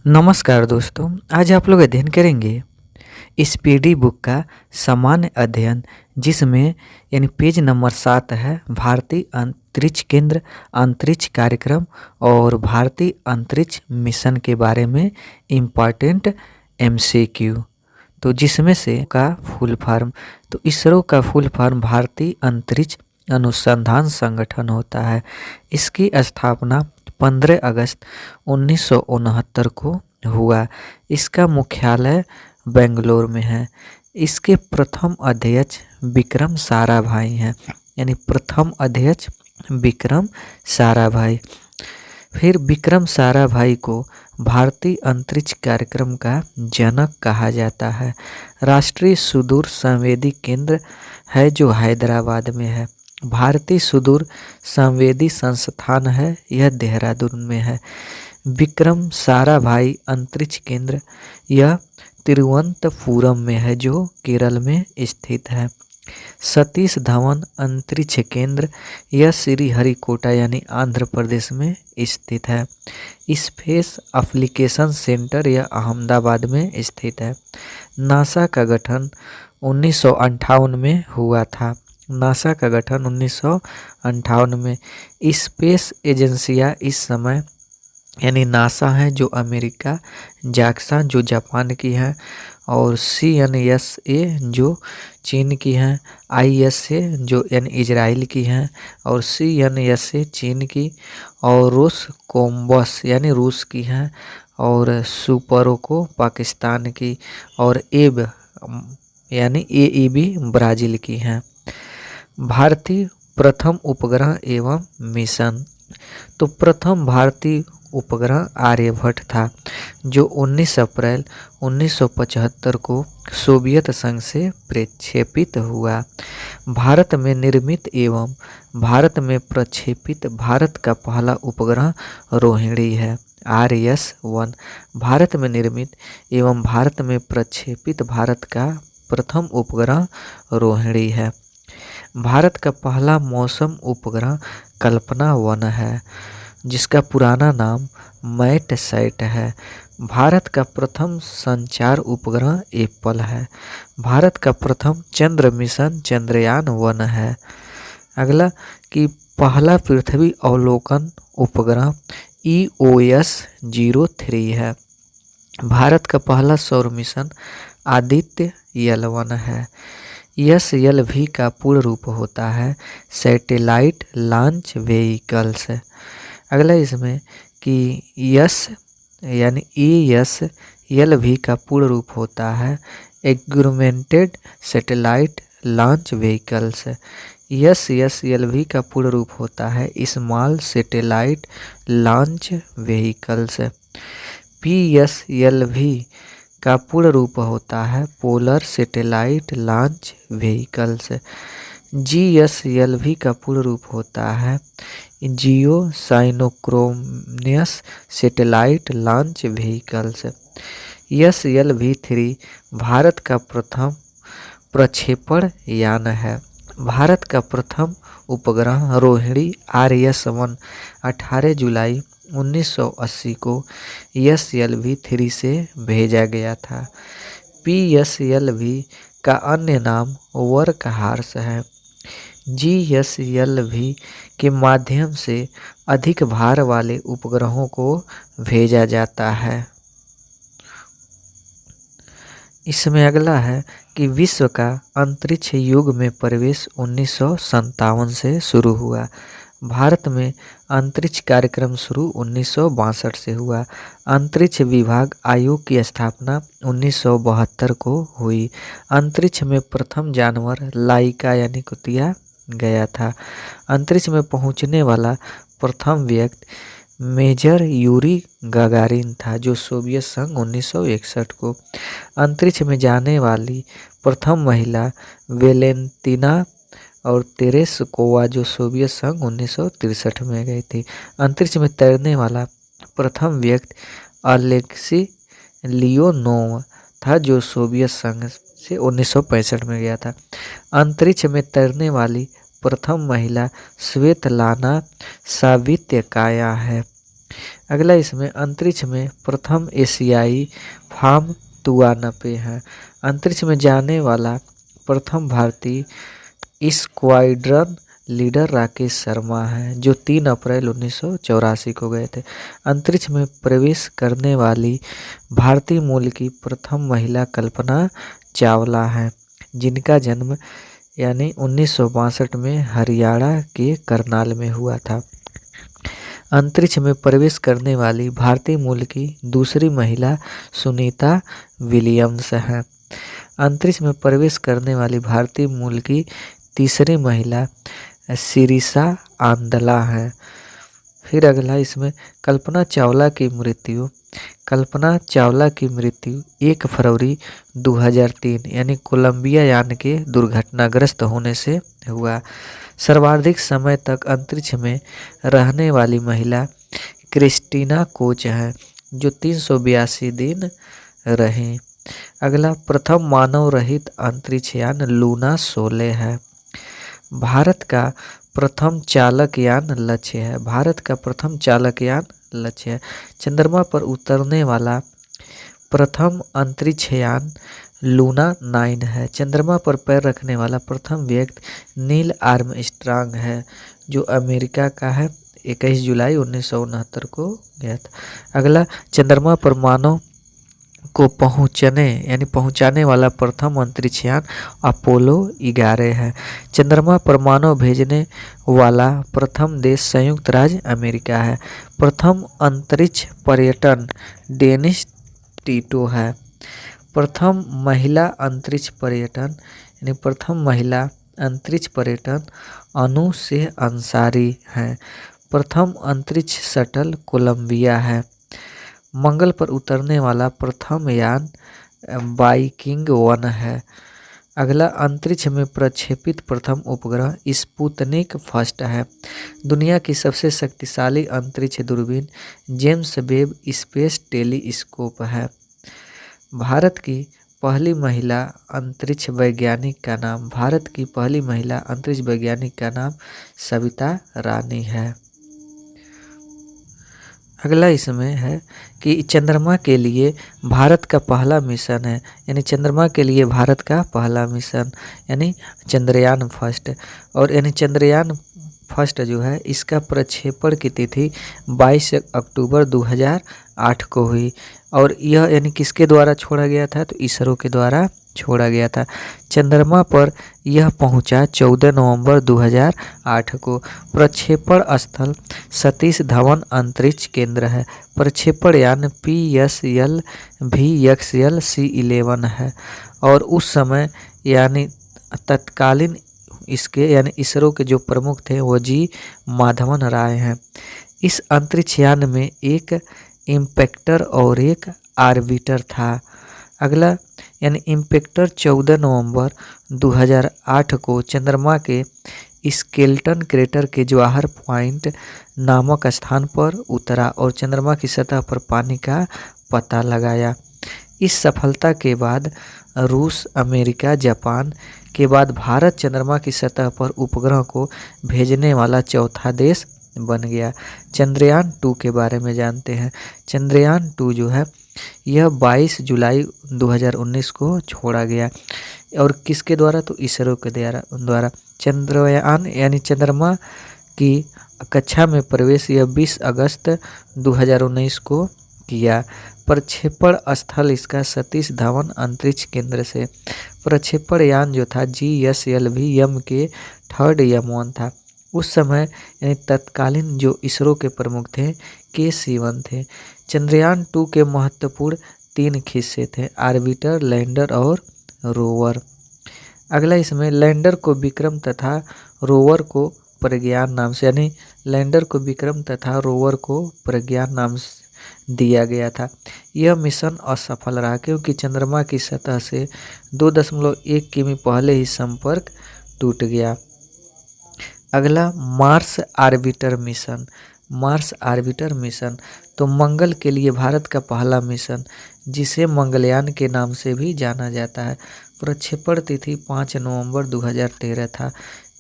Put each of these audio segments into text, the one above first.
नमस्कार दोस्तों, आज आप लोग अध्ययन करेंगे स्पीडी बुक का सामान्य अध्ययन, जिसमें यानी पेज नंबर 7 है भारतीय अंतरिक्ष केंद्र अंतरिक्ष कार्यक्रम और भारतीय अंतरिक्ष मिशन के बारे में इम्पॉर्टेंट एमसीक्यू। तो जिसमें से का फुल फॉर्म, तो इसरो का फुल फॉर्म भारतीय अंतरिक्ष अनुसंधान संगठन होता है। इसकी स्थापना 15 अगस्त 1969 को हुआ। इसका मुख्यालय बेंगलोर में है। इसके प्रथम अध्यक्ष विक्रम साराभाई हैं, यानी प्रथम अध्यक्ष विक्रम साराभाई। फिर विक्रम साराभाई को भारतीय अंतरिक्ष कार्यक्रम का जनक कहा जाता है। राष्ट्रीय सुदूर संवेदी केंद्र है जो हैदराबाद में है। भारतीय सुदूर संवेदी संस्थान है, यह देहरादून में है। विक्रम साराभाई अंतरिक्ष केंद्र यह तिरुवनंतपुरम में है जो केरल में स्थित है। सतीश धवन अंतरिक्ष केंद्र यह श्रीहरिकोटा यानी आंध्र प्रदेश में स्थित है। स्पेस एप्लीकेशन सेंटर यह अहमदाबाद में स्थित है। नासा का गठन 1958 में हुआ था। नासा का गठन 1958 में। स्पेस एजेंसियां इस समय यानी नासा है जो अमेरिका, जाक्सा जो जापान की है, और CNSA जो चीन की है, ISA जो यानी इजराइल की है, और CNSA चीन की, और रोसकोम्बस यानी रूस की है, और सुपरोको पाकिस्तान की, और एब यानी AEB ब्राज़ील की है। भारतीय प्रथम उपग्रह एवं मिशन, तो प्रथम भारतीय उपग्रह आर्यभट्ट था जो 19 अप्रैल 1975 को सोवियत संघ से प्रक्षेपित हुआ। भारत में निर्मित एवं भारत में प्रक्षेपित भारत का पहला उपग्रह रोहिणी है। RS-1 भारत में निर्मित एवं भारत में प्रक्षेपित भारत का प्रथम उपग्रह रोहिणी है। भारत का पहला मौसम उपग्रह कल्पना 1 है, जिसका पुराना नाम मैटसैट है। भारत का प्रथम संचार उपग्रह एप्पल है। भारत का प्रथम चंद्र मिशन चंद्रयान 1 है। अगला कि पहला पृथ्वी अवलोकन उपग्रह EOS-03 है। भारत का पहला सौर मिशन आदित्य L1 है। SLV का पूर्ण रूप होता है सैटेलाइट लॉन्च व्हीकल्स। अगला इसमें कि यानी ESLV का पूर्ण रूप होता है augmented satellite launch vehicles. SLV का पूर्ण रूप होता है small satellite launch vehicles. PSLV का पूर्ण रूप होता है polar satellite launch vehicles. GSLV का पूर्ण रूप होता है geosynchronous satellite launch vehicles. SLV-3 Bharat का प्रथम प्रक्षेपण यान है। भारत का प्रथम उपग्रह रोहिणी RS-1 18 जुलाई 1980 को SLV-3 से भेजा गया था। PSLV का अन्य नाम वर्कहॉर्स है। GSLV के माध्यम से अधिक भार वाले उपग्रहों को भेजा जाता है। इसमें अगला है कि विश्व का अंतरिक्ष युग में प्रवेश 1957 से शुरू हुआ। भारत में अंतरिक्ष कार्यक्रम शुरू 1962 से हुआ। अंतरिक्ष विभाग आयोग की स्थापना 1972 को हुई। अंतरिक्ष में प्रथम जानवर लाइका यानी कुतिया गया था। अंतरिक्ष में पहुंचने वाला प्रथम व्यक्ति मेजर यूरी गागारिन था जो सोवियत संघ 1961 को। अंतरिक्ष में जाने वाली प्रथम महिला वेलेंतिना और तेरेस्कोवा जो सोवियत संघ 1963 में गई थी। अंतरिक्ष में तैरने वाला प्रथम व्यक्ति अलेक्सी लियोनोव था जो सोवियत संघ से 1965 में गया था। अंतरिक्ष में तैरने वाली प्रथम महिला स्वेतलाना सावित्काया है। अगला इसमें अंतरिक्ष में प्रथम एशियाई फार्म तुआनपे है। अंतरिक्ष में जाने वाला प्रथम भारतीय स्क्वाड्रन लीडर राकेश शर्मा है, जो 3 अप्रैल 1984 को गए थे। अंतरिक्ष में प्रवेश करने वाली भारतीय मूल की प्रथम महिला कल्पना चावला है, जिनका जन्म यानी 1962 में हरियाणा के करनाल में हुआ था। अंतरिक्ष में प्रवेश करने वाली भारतीय मूल की दूसरी महिला सुनीता विलियम्स हैं। अंतरिक्ष में प्रवेश करने वाली भारतीय मूल की तीसरी महिला शिरीषा आंदला है। फिर अगला इसमें कल्पना चावला की मृत्यु। कल्पना चावला की मृत्यु 1 फरवरी 2003 यानी कोलंबिया यान के दुर्घटनाग्रस्त होने से हुआ। सर्वाधिक समय तक अंतरिक्ष में रहने वाली महिला क्रिस्टीना कोच है, जो 382 दिन रहीं। अगला प्रथम मानव रहित अंतरिक्ष यान लूना 16 है। भारत का प्रथम चालक यान लक्ष्य है। भारत का प्रथम चालक यान लक्ष्य है। चंद्रमा पर उतरने वाला प्रथम अंतरिक्ष यान लूना 9 है। चंद्रमा पर पैर रखने वाला प्रथम व्यक्ति नील आर्मस्ट्रांग है, जो अमेरिका का है। 21 जुलाई 1969 को गया था। अगला चंद्रमा पर मानव को पहुंचाने वाला प्रथम अंतरिक्ष यान अपोलो 11 है। चंद्रमा पर मानव भेजने वाला प्रथम देश संयुक्त राज्य अमेरिका है। प्रथम अंतरिक्ष पर्यटन डेनिस टीटो है। प्रथम महिला अंतरिक्ष पर्यटन अनु से अंसारी हैं। प्रथम अंतरिक्ष शटल कोलंबिया है। मंगल पर उतरने वाला प्रथम यान वाइकिंग 1 है। अगला अंतरिक्ष में प्रक्षेपित प्रथम उपग्रह स्पुतनिक फर्स्ट है। दुनिया की सबसे शक्तिशाली अंतरिक्ष दूरबीन जेम्स वेब स्पेस टेलीस्कोप है। भारत की पहली महिला अंतरिक्ष वैज्ञानिक का नाम सविता रानी है। अगला इसमें है कि चंद्रमा के लिए भारत का पहला मिशन है, यानी चंद्रमा के लिए भारत का पहला मिशन यानी चंद्रयान फर्स्ट। और यानी चंद्रयान फर्स्ट जो है, इसका प्रक्षेपण की तिथि 22 अक्टूबर 2008 को हुई। और यह यानी किसके द्वारा छोड़ा गया था, तो इसरो के द्वारा छोड़ा गया था। चंद्रमा पर यह पहुंचा 14 नवंबर 2008 को। प्रक्षेपण स्थल सतीश धवन अंतरिक्ष केंद्र है। प्रक्षेपण यान PSLV C11 है। और उस समय यानी तत्कालीन इसरो के जो प्रमुख थे वो जी माधवन राय हैं। इस अंतरिक्ष यान में एक इम्पैक्टर और एक आर्बिटर था। अगला यानी इम्पैक्टर 14 नवंबर 2008 को चंद्रमा के स्केल्टन क्रेटर के जवाहर पॉइंट नामक स्थान पर उतरा और चंद्रमा की सतह पर पानी का पता लगाया। इस सफलता के बाद रूस, अमेरिका, जापान के बाद भारत चंद्रमा की सतह पर उपग्रह को भेजने वाला चौथा देश बन गया। चंद्रयान 2 के बारे में जानते हैं। चंद्रयान 2 जो है यह 22 जुलाई 2019 को छोड़ा गया और किसके द्वारा, तो इसरो के द्वारा। चंद्रयान यानी चंद्रमा की कक्षा में प्रवेश यह 20 अगस्त 2019 को किया। प्रक्षेपण स्थल इसका सतीश धवन अंतरिक्ष केंद्र से। प्रक्षेपण यान जो था GSLV यम के 3rd यम-1 था। उस समय यानी तत्कालीन जो इसरो के प्रमुख थे के सिवन थे। चंद्रयान 2 के महत्वपूर्ण 3 हिस्से थे, आर्बिटर, लैंडर और रोवर। अगला इसमें लैंडर को विक्रम तथा रोवर को प्रज्ञान नाम से, यानी लैंडर को विक्रम तथा रोवर को प्रज्ञान नाम दिया गया था। यह मिशन असफल रहा क्योंकि चंद्रमा की सतह से 2.1 किमी पहले ही संपर्क टूट गया। अगला मार्स आर्बिटर मिशन तो मंगल के लिए भारत का पहला मिशन, जिसे मंगलयान के नाम से भी जाना जाता है। प्रक्षेपण तिथि 5 नवंबर 2013 था।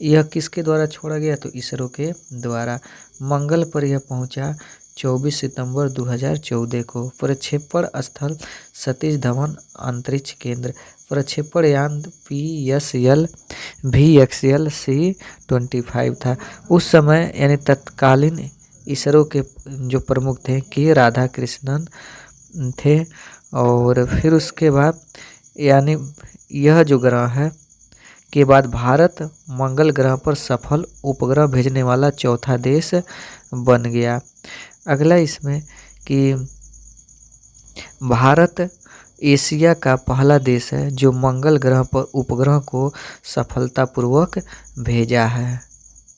यह किसके द्वारा छोड़ा गया, तो इसरो के द्वारा। मंगल पर यह पहुंचा 24 सितंबर 2014 को। प्रक्षेपण स्थल सतीश धवन अंतरिक्ष केंद्र। प्रक्षेपण यान PSL VXL C-25 था। उस समय यानी तत्कालीन इसरो के जो प्रमुख थे के राधाकृष्णन थे। और फिर उसके बाद यानी यह जो ग्रह है के बाद भारत मंगल ग्रह पर सफल उपग्रह भेजने वाला चौथा देश बन गया। अगला इसमें कि भारत एशिया का पहला देश है जो मंगल ग्रह पर उपग्रह को सफलतापूर्वक भेजा है।